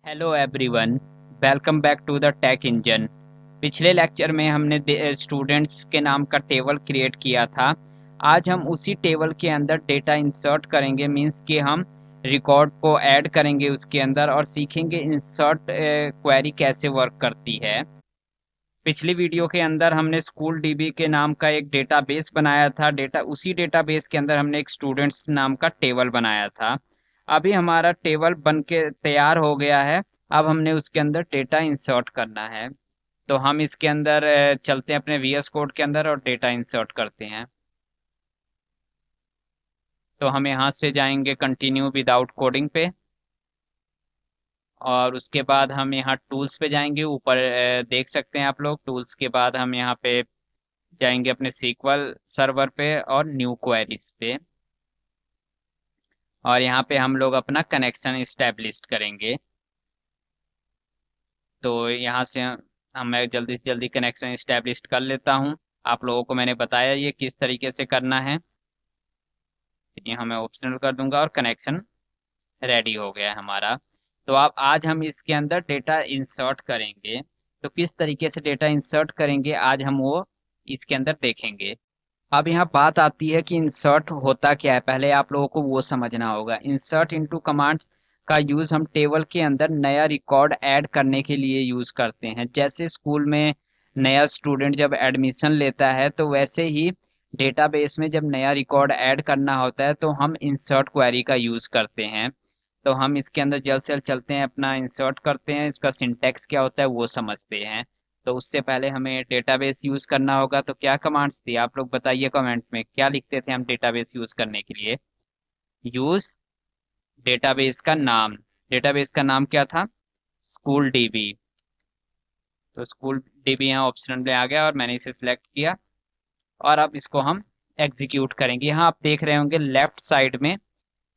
Hello everyone, welcome back to the tech engine. पिछले lecture में हमने स्टूडेंट्स के नाम का टेबल क्रिएट किया था। आज हम उसी टेबल के अंदर डेटा इंसर्ट करेंगे, मींस कि हम रिकॉर्ड को ऐड करेंगे उसके अंदर और सीखेंगे इंसर्ट क्वेरी कैसे वर्क करती है। पिछली वीडियो के अंदर हमने स्कूल डीबी के नाम का एक डेटाबेस बनाया था। उसी डेटाबेस के अंदर हमने एक स्टूडेंट्स नाम का टेबल बनाया था। अभी हमारा टेबल बन के तैयार हो गया है। अब हमने उसके अंदर डेटा इंसर्ट करना है। तो हम इसके अंदर चलते हैं अपने वीएस कोड के अंदर और डेटा इंसर्ट करते हैं। तो हम यहाँ से जाएंगे कंटिन्यू विदाउट कोडिंग पे, और उसके बाद हम यहाँ टूल्स पे जाएंगे। ऊपर देख सकते हैं आप लोग, टूल्स के बाद हम यहाँ पे जाएंगे अपने सीक्वल सर्वर पे और न्यू क्वेरीज पे, और यहाँ पे हम लोग अपना कनेक्शन इस्टेब्लिश करेंगे। तो यहाँ से मैं जल्दी से जल्दी कनेक्शन इस्टेब्लिश कर लेता हूँ। आप लोगों को मैंने बताया ये किस तरीके से करना है। यहाँ मैं ऑप्शनल कर दूंगा और कनेक्शन रेडी हो गया है हमारा। तो अब आज हम इसके अंदर डेटा इंसर्ट करेंगे। तो किस तरीके से डेटा इंसर्ट करेंगे आज हम वो इसके अंदर देखेंगे। अब यहाँ बात आती है कि इंसर्ट होता क्या है। पहले आप लोगों को वो समझना होगा। इंसर्ट इनटू कमांड्स का यूज हम टेबल के अंदर नया रिकॉर्ड ऐड करने के लिए यूज करते हैं। जैसे स्कूल में नया स्टूडेंट जब एडमिशन लेता है, तो वैसे ही डेटाबेस में जब नया रिकॉर्ड ऐड करना होता है तो हम इंसर्ट क्वेरी का यूज करते हैं। तो हम इसके अंदर जल्द से जल्द चलते हैं, अपना इंसर्ट करते हैं। इसका सिंटैक्स क्या होता है वो समझते हैं। तो उससे पहले हमें डेटाबेस यूज करना होगा। तो क्या कमांड्स थी आप लोग बताइए कमेंट में, क्या लिखते थे हम डेटाबेस यूज करने के लिए। यूज डेटाबेस का नाम। डेटाबेस का नाम क्या था? School dB. तो स्कूल डीबी यहाँ ऑप्शनल में आ गया और मैंने इसे सिलेक्ट किया। और अब इसको हम एग्जीक्यूट करेंगे। यहाँ आप देख रहे होंगे लेफ्ट साइड में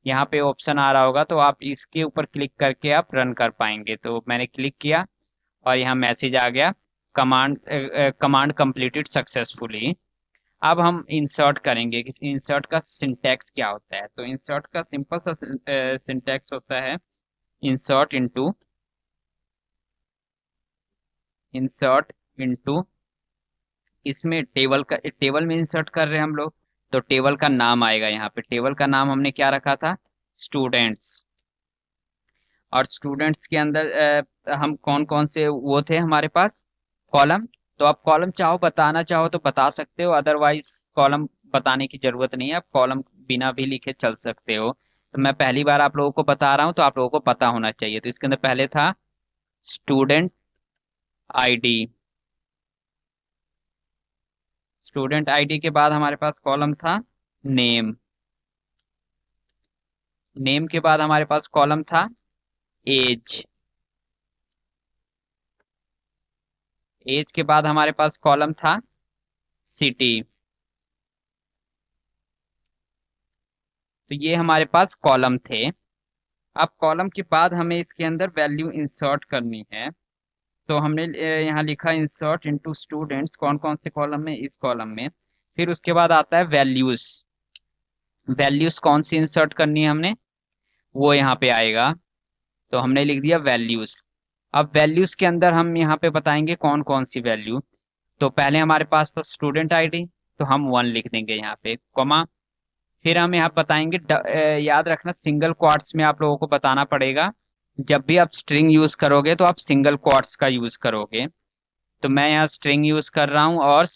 यहाँ पे ऑप्शन आ रहा होगा, तो आप इसके ऊपर क्लिक करके आप रन कर पाएंगे। तो मैंने क्लिक किया और यहाँ मैसेज आ गया, कमांड कमांड कंप्लीटेड सक्सेसफुली। अब हम इंसर्ट करेंगे कि इंसर्ट का सिंटैक्स क्या होता है। तो इंसर्ट का सिंपल सा सिंटैक्स होता है इंसर्ट इनटू। इसमें टेबल में इंसर्ट कर रहे हैं हम लोग, तो टेबल का नाम आएगा। यहाँ पे टेबल का नाम हमने क्या रखा था? स्टूडेंट्स। और स्टूडेंट्स के अंदर हम कौन कौन से वो थे हमारे पास? कॉलम। तो आप कॉलम चाहो बताना चाहो तो बता सकते हो, अदरवाइज कॉलम बताने की जरूरत नहीं है। आप कॉलम बिना भी लिखे चल सकते हो। तो मैं पहली बार आप लोगों को बता रहा हूँ तो आप लोगों को पता होना चाहिए। तो इसके अंदर पहले था स्टूडेंट आईडी। स्टूडेंट आईडी के बाद हमारे पास कॉलम था नेम। नेम के बाद हमारे पास कॉलम था एज। एज के बाद हमारे पास कॉलम था सिटी। तो ये हमारे पास कॉलम थे। अब कॉलम के बाद हमें इसके अंदर वैल्यू इंसर्ट करनी है। तो हमने यहाँ लिखा इंसर्ट इनटू स्टूडेंट्स, कौन कौन से कॉलम में? इस कॉलम में। फिर उसके बाद आता है वैल्यूज। वैल्यूज कौन सी इंसर्ट करनी है हमने, वो यहाँ पे आएगा। तो हमने लिख दिया वैल्यूज। अब वैल्यूज के अंदर हम यहाँ पे बताएंगे कौन कौन सी वैल्यू। तो पहले हमारे पास था स्टूडेंट आईडी, तो हम 1 लिख देंगे यहाँ पे, कॉमा। फिर हम यहाँ बताएंगे याद रखना सिंगल क्वार्ट्स में आप लोगों को बताना पड़ेगा। जब भी आप स्ट्रिंग यूज करोगे तो आप सिंगल क्वार्ट्स का यूज करोगे। तो मैं यहाँ स्ट्रिंग यूज कर रहा हूँ और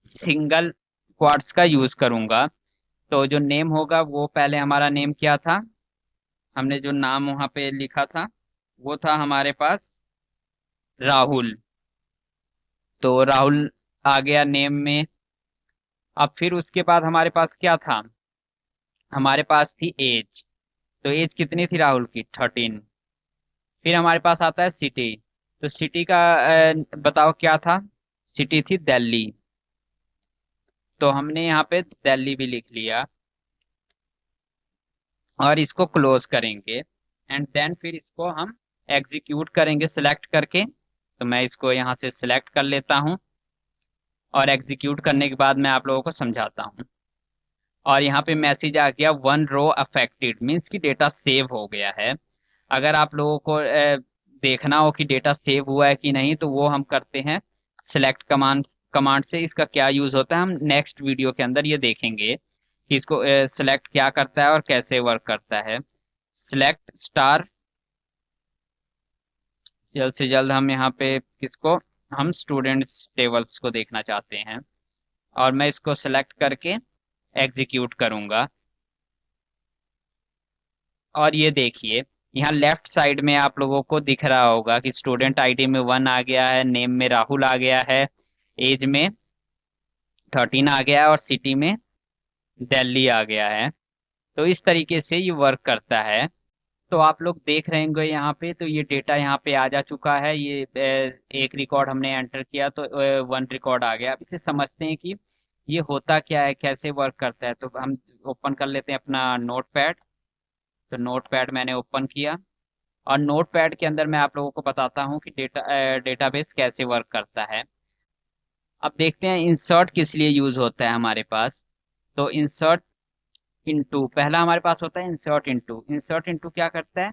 सिंगल क्वार्ट्स का यूज करूंगा। तो जो नेम होगा वो पहले हमारा नेम क्या था, हमने जो नाम वहां पे लिखा था वो था हमारे पास राहुल। तो राहुल आ गया नेम में। अब फिर उसके बाद हमारे पास क्या था? हमारे पास थी एज। तो एज कितनी थी राहुल की? 13। फिर हमारे पास आता है सिटी। तो सिटी का बताओ क्या था? सिटी थी दिल्ली। तो हमने यहाँ पे दिल्ली भी लिख लिया और इसको क्लोज करेंगे। एंड देन फिर इसको हम एग्जीक्यूट करेंगे सिलेक्ट करके। तो मैं इसको यहाँ से सिलेक्ट कर लेता हूँ और एग्जीक्यूट करने के बाद मैं आप लोगों को समझाता हूँ। और यहाँ पे मैसेज आ गया 1 रो अफेक्टेड, मीन्स कि डेटा सेव हो गया है। अगर आप लोगों को देखना हो कि डेटा सेव हुआ है कि नहीं, तो वो हम करते हैं सिलेक्ट कमांड कमांड से। इसका क्या यूज होता है हम नेक्स्ट वीडियो के अंदर ये देखेंगे कि इसको सिलेक्ट क्या करता है और कैसे वर्क करता है। सिलेक्ट स्टार, जल्द से जल्द हम यहाँ पे किसको, हम स्टूडेंट्स टेबल्स को देखना चाहते हैं, और मैं इसको सिलेक्ट करके एग्जीक्यूट करूंगा। और ये देखिए यहाँ लेफ्ट साइड में आप लोगों को दिख रहा होगा कि स्टूडेंट आईडी में 1 आ गया है, नेम में राहुल आ गया है, एज में 13 आ गया है, और सिटी में दिल्ली आ गया है। तो इस तरीके से ये वर्क करता है। तो आप लोग देख रहे होंगे यहाँ पे, तो ये डेटा यहाँ पे आ जा चुका है। ये एक रिकॉर्ड हमने एंटर किया तो 1 रिकॉर्ड आ गया। अब इसे समझते हैं कि ये होता क्या है, कैसे वर्क करता है। तो हम ओपन कर लेते हैं अपना नोटपैड। तो नोटपैड मैंने ओपन किया, और नोटपैड के अंदर मैं आप लोगों को बताता हूँ कि डेटाबेस कैसे वर्क करता है। अब देखते हैं इंसर्ट किस लिए यूज होता है हमारे पास। तो इंसर्ट इनटू पहला हमारे पास होता है। इंसर्ट इनटू क्या करता है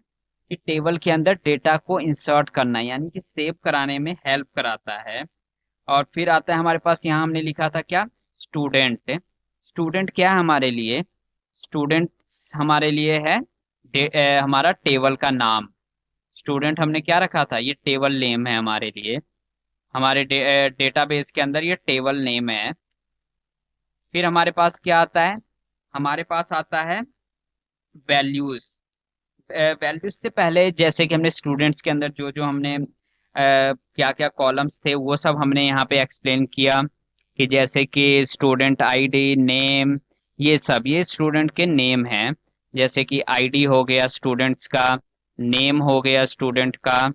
कि टेबल के अंदर डेटा को इंसर्ट करना, यानी कि सेव कराने में हेल्प कराता है। और फिर आता है हमारे पास, यहाँ हमने लिखा था क्या, स्टूडेंट। स्टूडेंट क्या है हमारे लिए, स्टूडेंट हमारे लिए है हमारा टेबल का नाम। स्टूडेंट हमने क्या रखा था, ये टेबल नेम है हमारे लिए। हमारे डेटाबेस के अंदर ये टेबल नेम है। फिर हमारे पास क्या आता है, हमारे पास आता है वैल्यूज। वैल्यूज से पहले जैसे कि हमने स्टूडेंट्स के अंदर जो जो हमने क्या क्या कॉलम्स थे वो सब हमने यहाँ पे एक्सप्लेन किया, कि जैसे कि स्टूडेंट आईडी, नेम, ये स्टूडेंट के नेम हैं। जैसे कि आईडी हो गया स्टूडेंट्स का, नेम हो गया स्टूडेंट का,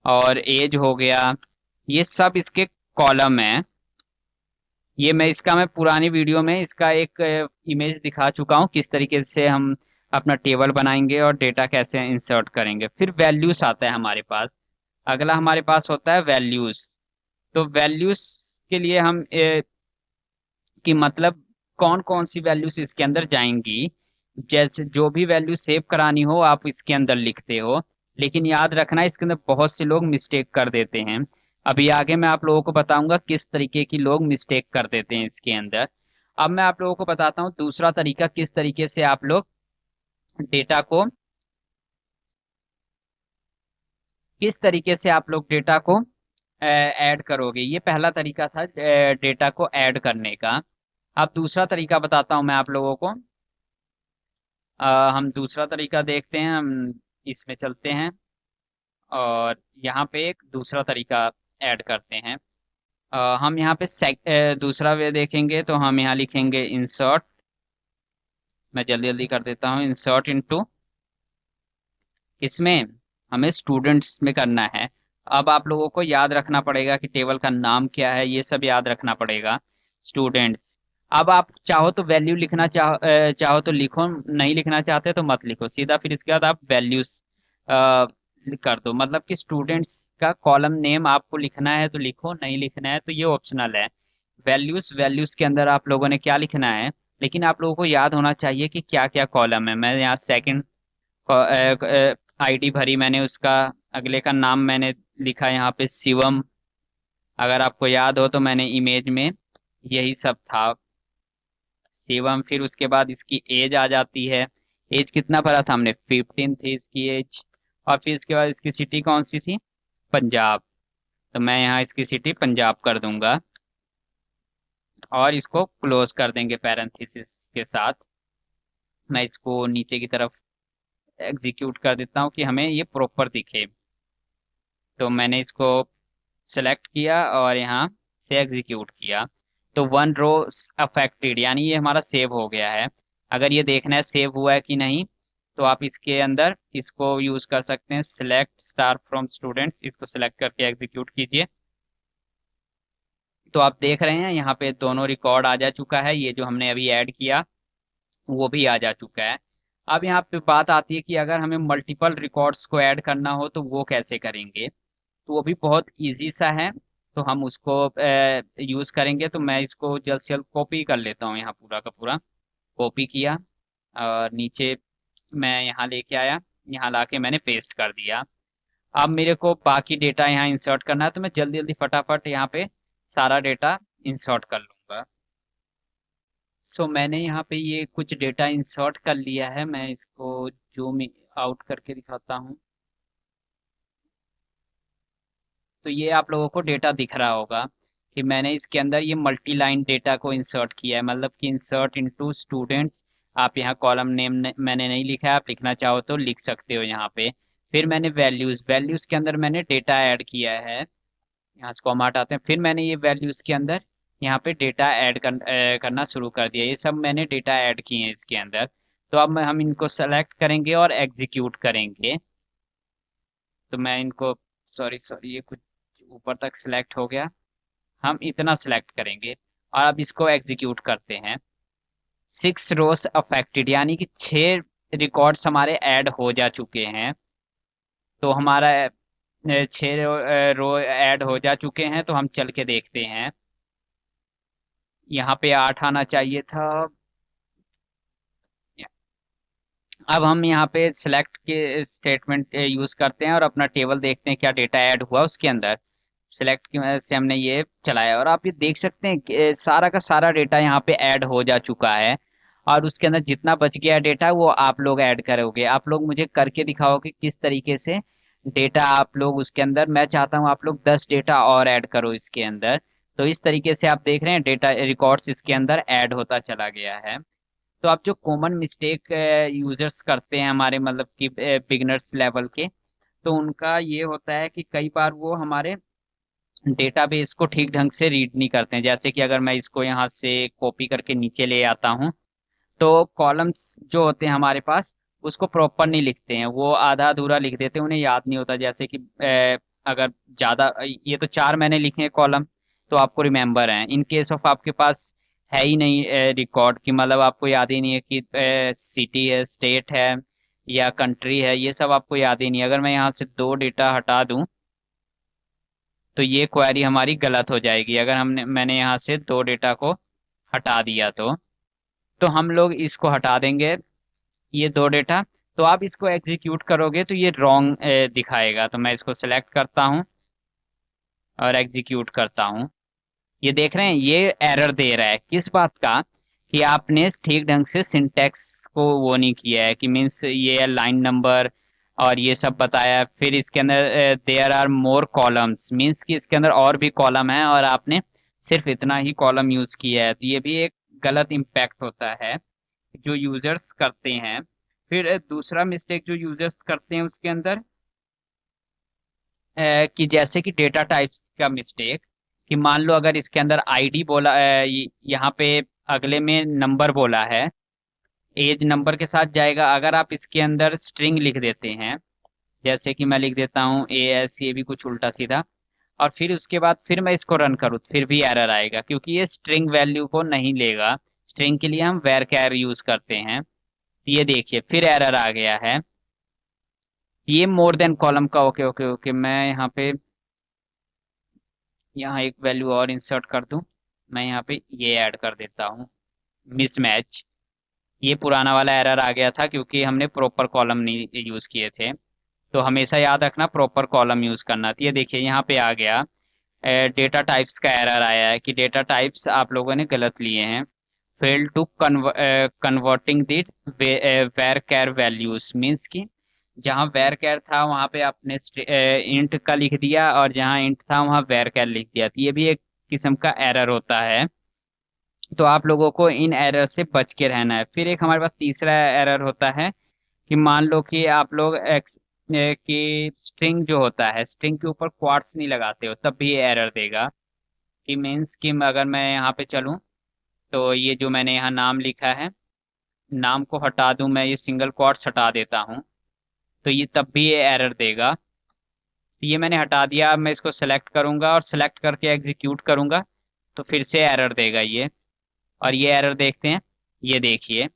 और एज हो गया, ये सब इसके कॉलम है। मैं पुरानी वीडियो में इसका एक इमेज दिखा चुका हूँ, किस तरीके से हम अपना टेबल बनाएंगे और डेटा कैसे इंसर्ट करेंगे। फिर वैल्यूज आता है हमारे पास। अगला हमारे पास होता है वैल्यूज। तो वैल्यूज के लिए हम कि मतलब कौन कौन सी वैल्यूज इसके अंदर जाएंगी। जैसे जो भी वैल्यू सेव करानी हो आप इसके अंदर लिखते हो, लेकिन याद रखना इसके अंदर बहुत से लोग मिस्टेक कर देते हैं। अभी आगे मैं आप लोगों को बताऊंगा किस तरीके की लोग मिस्टेक कर देते हैं इसके अंदर। अब मैं आप लोगों को बताता हूँ दूसरा तरीका, किस तरीके से आप लोग डेटा को किस तरीके से आप लोग डेटा को ऐड करोगे। ये पहला तरीका था डेटा को ऐड करने का। अब दूसरा तरीका बताता हूँ मैं आप लोगों को। हम दूसरा तरीका देखते हैं, हम इसमें चलते हैं और यहाँ पे एक दूसरा तरीका ऐड करते हैं। हम यहाँ पे दूसरा वे देखेंगे, तो हम यहाँ लिखेंगे इंसर्ट। मैं जल्दी जल्दी कर देता हूँ, इंसर्ट इनटू, इसमें हमें स्टूडेंट्स में करना है। अब आप लोगों को याद रखना पड़ेगा कि टेबल का नाम क्या है, ये सब याद रखना पड़ेगा। स्टूडेंट्स। अब आप चाहो तो वैल्यू लिखना चाहो तो लिखो, नहीं लिखना चाहते तो मत लिखो सीधा। फिर इसके बाद आप वैल्यूज कर दो, मतलब कि स्टूडेंट्स का कॉलम नेम आपको लिखना है तो लिखो, नहीं लिखना है तो ये ऑप्शनल है। वैल्यूज, वैल्यूज के अंदर आप लोगों ने क्या लिखना है, लेकिन आप लोगों को याद होना चाहिए कि क्या क्या कॉलम है। मैं यहाँ सेकंड आईडी भरी मैंने, उसका अगले का नाम मैंने लिखा यहाँ पे शिवम। अगर आपको याद हो तो मैंने इमेज में यही सब था, शिवम। फिर उसके बाद इसकी एज आ जाती है। एज कितना भरा था हमने, 15 थी इसकी एज। और फिर इसके बाद इसकी सिटी कौन सी थी, पंजाब। तो मैं यहाँ इसकी सिटी पंजाब कर दूंगा, और इसको क्लोज कर देंगे पैरेंथेसिस के साथ। मैं इसको नीचे की तरफ एग्जीक्यूट कर देता हूँ कि हमें ये प्रॉपर दिखे। तो मैंने इसको सेलेक्ट किया और यहाँ से एग्जीक्यूट किया। तो 1 रो अफेक्टेड, यानी ये हमारा सेव हो गया है। अगर ये देखना है सेव हुआ है कि नहीं, तो आप इसके अंदर इसको यूज कर सकते हैं, सिलेक्ट स्टार फ्रॉम स्टूडेंट्स। इसको सिलेक्ट करके एग्जीक्यूट कीजिए। तो आप देख रहे हैं यहाँ पे दोनों रिकॉर्ड आ जा चुका है, ये जो हमने अभी ऐड किया वो भी आ जा चुका है। अब यहाँ पे बात आती है कि अगर हमें मल्टीपल रिकॉर्ड्स को ऐड करना हो तो वो कैसे करेंगे। तो वो भी बहुत इजी सा है, तो हम उसको यूज करेंगे। तो मैं इसको जल्द से जल्द कॉपी कर लेता हूँ, यहाँ पूरा का पूरा कॉपी किया और नीचे मैं यहाँ लेके आया। यहाँ लाके मैंने पेस्ट कर दिया। अब मेरे को बाकी डेटा यहाँ इंसर्ट करना है, तो मैं जल्दी जल्दी फटाफट यहाँ पे सारा डेटा इंसर्ट कर लूँगा। सो मैंने यहाँ पे ये कुछ डेटा इंसर्ट कर लिया है। मैं इसको जूम आउट करके दिखाता हूँ। तो ये आप लोगों को डेटा दिख रहा होगा कि मैंने इसके अंदर ये मल्टी लाइन डेटा को इंसर्ट किया है, मतलब कि इंसर्ट इनटू स्टूडेंट्स। आप यहाँ कॉलम नेम मैंने नहीं लिखा है, आप लिखना चाहो तो लिख सकते हो यहाँ पे। फिर मैंने वैल्यूज वैल्यूज के अंदर मैंने डेटा ऐड किया है। यहाँ से कॉमा हटाते हैं। फिर मैंने ये वैल्यूज के अंदर यहाँ पे डेटा ऐड करना शुरू कर दिया। ये सब मैंने डेटा ऐड किए हैं इसके अंदर। तो अब हम इनको सेलेक्ट करेंगे और एग्जीक्यूट करेंगे। तो मैं इनको, सॉरी सॉरी, ये कुछ ऊपर तक सिलेक्ट हो गया। हम इतना सिलेक्ट करेंगे और अब इसको एग्जीक्यूट करते हैं। 6 रोज अफेक्टेड, यानी कि 6 रिकॉर्ड्स हमारे ऐड हो जा चुके हैं। तो हमारा 6 रो ऐड हो जा चुके हैं। तो हम चल के देखते हैं। यहाँ पे 8 आना चाहिए था। अब हम यहाँ पे सिलेक्ट के स्टेटमेंट यूज करते हैं और अपना टेबल देखते हैं क्या डेटा ऐड हुआ उसके अंदर। सिलेक्ट की मदद से हमने ये चलाया और आप ये देख सकते हैं कि सारा का सारा डेटा यहाँ पे ऐड हो जा चुका है। और उसके अंदर जितना बच गया डेटा वो आप लोग ऐड करोगे। आप लोग मुझे करके दिखाओ कि किस तरीके से डेटा आप लोग उसके अंदर, मैं चाहता हूँ आप लोग 10 डेटा और ऐड करो इसके अंदर। तो इस तरीके से आप देख रहे हैं डेटा रिकॉर्ड्स इसके अंदर ऐड होता चला गया है। तो आप जो कॉमन मिस्टेक यूजर्स करते हैं हमारे, मतलब कि बिगनर्स लेवल के, तो उनका ये होता है कि कई बार वो हमारे डेटाबेस को ठीक ढंग से रीड नहीं करते हैं। जैसे कि अगर मैं इसको यहाँ से कॉपी करके नीचे ले आता हूँ, तो कॉलम्स जो होते हैं हमारे पास उसको प्रॉपर नहीं लिखते हैं, वो आधा अधूरा लिख देते हैं, उन्हें याद नहीं होता। जैसे कि अगर ज़्यादा, ये तो 4 मैंने लिखे हैं कॉलम, तो आपको रिमेम्बर है। इन केस ऑफ आपके पास है ही नहीं रिकॉर्ड की, मतलब आपको याद ही नहीं है कि सिटी है, स्टेट है या कंट्री है, ये सब आपको याद ही नहीं है। अगर मैं यहाँ से 2 डेटा हटा दूं तो ये क्वेरी हमारी गलत हो जाएगी। अगर मैंने यहाँ से 2 डेटा को हटा दिया तो हम लोग इसको हटा देंगे, ये 2 डेटा। तो आप इसको एग्जीक्यूट करोगे तो ये रॉन्ग दिखाएगा। तो मैं इसको सेलेक्ट करता हूँ और एग्जीक्यूट करता हूँ। ये देख रहे हैं ये एरर दे रहा है, किस बात का, कि आपने ठीक ढंग से सिंटैक्स को वो नहीं किया है, कि मीन्स ये लाइन नंबर और ये सब बताया। फिर इसके अंदर there are more columns, means कि इसके अंदर और भी कॉलम है और आपने सिर्फ इतना ही कॉलम यूज किया है। तो ये भी एक गलत इम्पैक्ट होता है जो यूजर्स करते हैं। फिर दूसरा मिस्टेक जो यूजर्स करते हैं उसके अंदर कि जैसे कि डेटा टाइप्स का मिस्टेक, कि मान लो अगर इसके अंदर आईडी बोला, यहाँ पे अगले में नंबर बोला है, एज नंबर के साथ जाएगा। अगर आप इसके अंदर स्ट्रिंग लिख देते हैं, जैसे कि मैं लिख देता हूँ AS, ये भी कुछ उल्टा सीधा, और फिर उसके बाद फिर मैं इसको रन करूँ फिर भी एरर आएगा, क्योंकि ये स्ट्रिंग वैल्यू को नहीं लेगा। स्ट्रिंग के लिए हम वेर कैर यूज करते हैं। तो ये देखिए फिर एरर आ गया है। ये मोर देन कॉलम का, ओके ओके ओके, मैं यहाँ पे यहाँ एक वैल्यू और इंसर्ट कर दूं। मैं यहाँ पे ये ऐड कर देता हूँ, मिसमैच। ये पुराना वाला एरर आ गया था क्योंकि हमने प्रॉपर कॉलम नहीं यूज किए थे। तो हमेशा याद रखना प्रॉपर कॉलम यूज करना। तो ये देखिए यहाँ पे आ गया डेटा टाइप्स का एरर आया है कि डेटा टाइप्स आप लोगों ने गलत लिए हैं। Fail to converting the varchar values, means कि जहाँ वेर कैर था वहाँ पे आपने इंट का लिख दिया और जहाँ इंट था वहाँ वेर कैर लिख दिया। तो ये भी एक किस्म का एरर होता है। तो आप लोगों को इन एरर से बच के रहना है। फिर एक हमारे पास तीसरा एरर होता है कि मान लो कि आप लोग कि स्ट्रिंग जो होता है, स्ट्रिंग के ऊपर क्वाट्स नहीं लगाते हो, तब भी ये एरर देगा। कि मीन्स कि अगर मैं यहाँ पे चलूँ तो ये जो मैंने यहाँ नाम लिखा है, नाम को हटा दूं, मैं ये सिंगल क्वाट्स हटा देता हूँ, तो ये तब भी ये एरर देगा। तो ये मैंने हटा दिया। अब मैं इसको सेलेक्ट करूंगा और सेलेक्ट करके एग्जीक्यूट करूंगा तो फिर से एरर देगा ये। और ये एरर देखते हैं, ये देखिए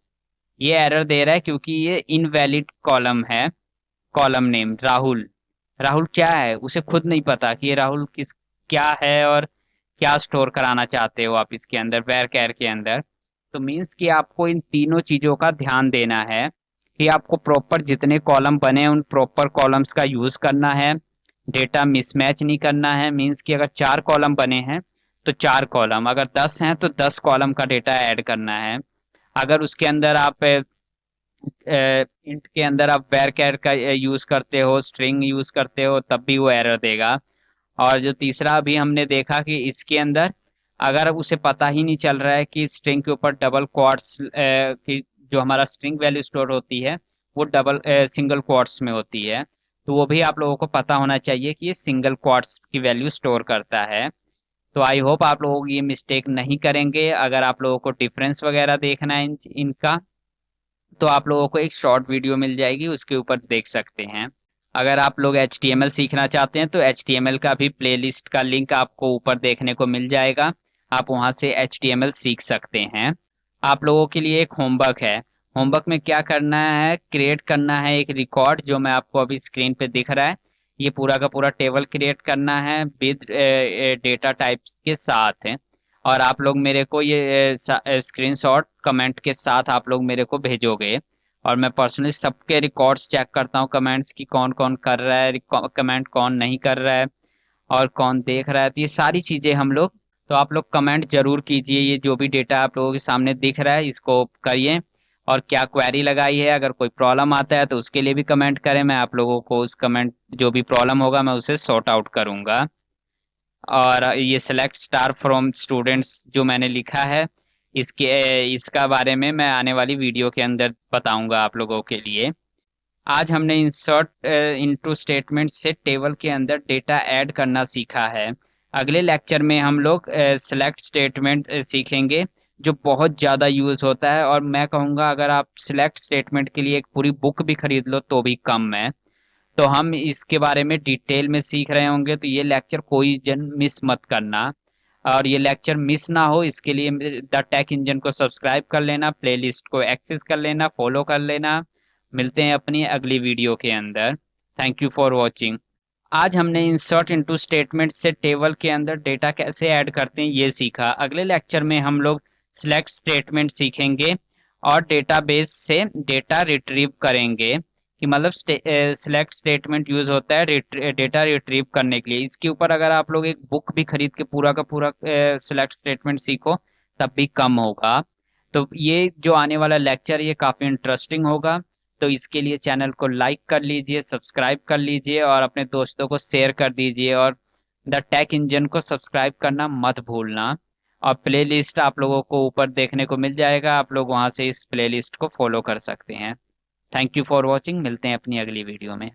ये एरर दे रहा है क्योंकि ये इनवैलिड कॉलम है। कॉलम नेम राहुल, राहुल क्या है उसे खुद नहीं पता कि ये राहुल किस क्या है और क्या स्टोर कराना चाहते हो आप इसके अंदर वेर कैर के अंदर। तो मीन्स कि आपको इन तीनों चीजों का ध्यान देना है कि आपको प्रॉपर जितने कॉलम बने हैं उन प्रॉपर कॉलम्स का यूज़ करना है। डेटा मिसमैच नहीं करना है, मीन्स कि अगर 4 कॉलम बने हैं तो 4 कॉलम, अगर 10 हैं तो 10 कॉलम का डेटा ऐड करना है। अगर उसके अंदर आप इंट के अंदर आप वैर का यूज़ करते हो, स्ट्रिंग यूज़ करते हो, तब भी वो एरर देगा। और जो तीसरा अभी हमने देखा कि इसके अंदर अगर उसे पता ही नहीं चल रहा है कि स्ट्रिंग के ऊपर डबल क्वाट्स की जो हमारा स्ट्रिंग वैल्यू स्टोर होती है वो डबल सिंगल क्वाट्स में होती है, तो वो भी आप लोगों को पता होना चाहिए कि ये सिंगल क्वाट्स की वैल्यू स्टोर करता है। तो आई होप आप लोग ये मिस्टेक नहीं करेंगे। अगर आप लोगों को डिफरेंस वगैरह देखना है इनका, तो आप लोगों को एक शॉर्ट वीडियो मिल जाएगी, उसके ऊपर देख सकते हैं। अगर आप लोग HTML सीखना चाहते हैं तो HTML का भी प्लेलिस्ट का लिंक आपको ऊपर देखने को मिल जाएगा, आप वहां से HTML सीख सकते हैं। आप लोगों के लिए एक होमवर्क है। होमवर्क में क्या करना है, क्रिएट करना है एक रिकॉर्ड, जो मैं आपको अभी स्क्रीन पे दिख रहा है। ये पूरा का पूरा टेबल क्रिएट करना है विद डेटा टाइप्स के साथ। और आप लोग मेरे को ये स्क्रीनशॉट कमेंट के साथ आप लोग मेरे को भेजोगे। और मैं पर्सनली सबके रिकॉर्ड्स चेक करता हूँ कमेंट्स की, कौन कौन कर रहा है कमेंट, कौन नहीं कर रहा है और कौन देख रहा है, तो ये सारी चीज़ें हम लोग, तो आप लोग कमेंट जरूर कीजिए। ये जो भी डेटा आप लोगों के सामने दिख रहा है इसको करिए। और क्या क्वेरी लगाई है, अगर कोई प्रॉब्लम आता है तो उसके लिए भी कमेंट करें, मैं आप लोगों को उस कमेंट जो भी प्रॉब्लम होगा मैं उसे सॉर्ट आउट करूंगा। और ये सेलेक्ट स्टार फ्रॉम स्टूडेंट्स जो मैंने लिखा है, इसके इसका बारे में मैं आने वाली वीडियो के अंदर बताऊंगा आप लोगों के लिए। आज हमने इंसर्ट इनटू स्टेटमेंट से टेबल के अंदर डेटा ऐड करना सीखा है। अगले लेक्चर में हम लोग सेलेक्ट स्टेटमेंट सीखेंगे, जो बहुत ज़्यादा यूज़ होता है। और मैं कहूँगा अगर आप सिलेक्ट स्टेटमेंट के लिए एक पूरी बुक भी खरीद लो तो भी कम है। तो हम इसके बारे में डिटेल में सीख रहे होंगे, तो ये लेक्चर कोई जन मिस मत करना। और ये लेक्चर मिस ना हो इसके लिए द टेक इंजन को सब्सक्राइब कर लेना, प्लेलिस्ट को एक्सेस कर लेना, फॉलो कर लेना। मिलते हैं अपनी अगली वीडियो के अंदर। Thank you for watching. आज हमने इंसर्ट इनटू स्टेटमेंट से टेबल के अंदर डेटा कैसे ऐड करते हैं ये सीखा। अगले लेक्चर में हम लोग सिलेक्ट स्टेटमेंट सीखेंगे और डेटाबेस से डेटा रिट्रीव करेंगे, कि मतलब सिलेक्ट स्टेटमेंट यूज होता है डेटा रिट्रीव करने के लिए। इसके ऊपर अगर आप लोग एक बुक भी खरीद के पूरा का पूरा सिलेक्ट स्टेटमेंट सीखो तब भी कम होगा। तो ये जो आने वाला लेक्चर ये काफ़ी इंटरेस्टिंग होगा। तो इसके लिए चैनल को लाइक कर लीजिए, सब्सक्राइब कर लीजिए और अपने दोस्तों को शेयर कर दीजिए। और द टेक इंजन को सब्सक्राइब करना मत भूलना। और प्लेलिस्ट आप लोगों को ऊपर देखने को मिल जाएगा, आप लोग वहां से इस प्लेलिस्ट को फॉलो कर सकते हैं। थैंक यू फॉर वॉचिंग, मिलते हैं अपनी अगली वीडियो में।